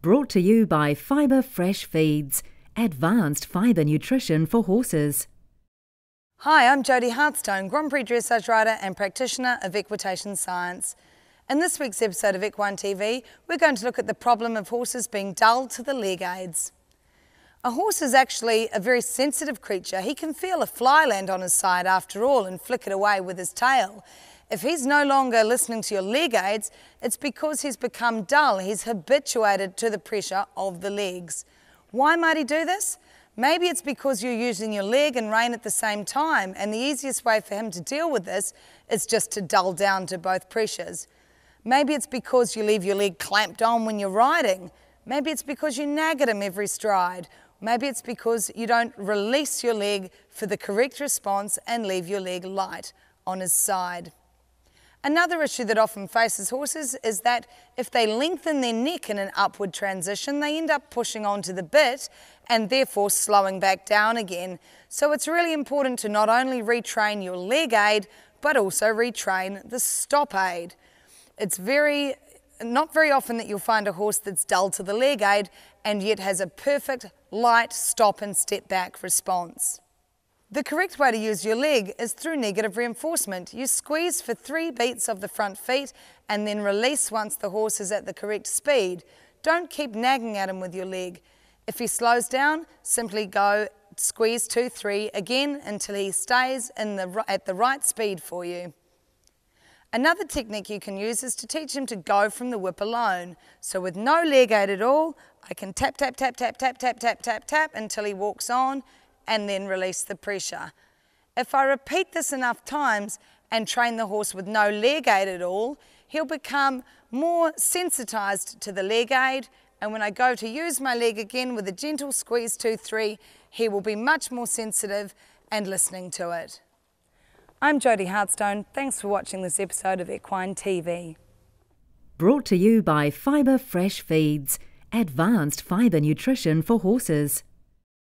Brought to you by Fibre Fresh Feeds, advanced fibre nutrition for horses. Hi, I'm Jody Hartstone, Grand Prix dressage rider and practitioner of Equitation Science. In this week's episode of Equine TV, we're going to look at the problem of horses being dull to the leg aids. A horse is actually a very sensitive creature. He can feel a fly land on his side after all and flick it away with his tail. If he's no longer listening to your leg aids, it's because he's become dull. He's habituated to the pressure of the legs. Why might he do this? Maybe it's because you're using your leg and rein at the same time, and the easiest way for him to deal with this is just to dull down to both pressures. Maybe it's because you leave your leg clamped on when you're riding. Maybe it's because you nag at him every stride. Maybe it's because you don't release your leg for the correct response and leave your leg light on his side. Another issue that often faces horses is that if they lengthen their neck in an upward transition, they end up pushing onto the bit and therefore slowing back down again. So it's really important to not only retrain your leg aid, but also retrain the stop aid. It's not very often that you'll find a horse that's dull to the leg aid and yet has a perfect light stop and step back response. The correct way to use your leg is through negative reinforcement. You squeeze for 3 beats of the front feet and then release once the horse is at the correct speed. Don't keep nagging at him with your leg. If he slows down, simply go squeeze 2, 3 again until he stays at the right speed for you. Another technique you can use is to teach him to go from the whip alone. So with no leg aid at all, I can tap, tap, tap, tap, tap, tap, tap, tap, tap until he walks on and then release the pressure. If I repeat this enough times and train the horse with no leg aid at all, he'll become more sensitized to the leg aid, and when I go to use my leg again with a gentle squeeze 2, 3, he will be much more sensitive and listening to it. I'm Jody Hartstone. Thanks for watching this episode of Equine TV. Brought to you by Fibre Fresh Feeds, advanced fibre nutrition for horses.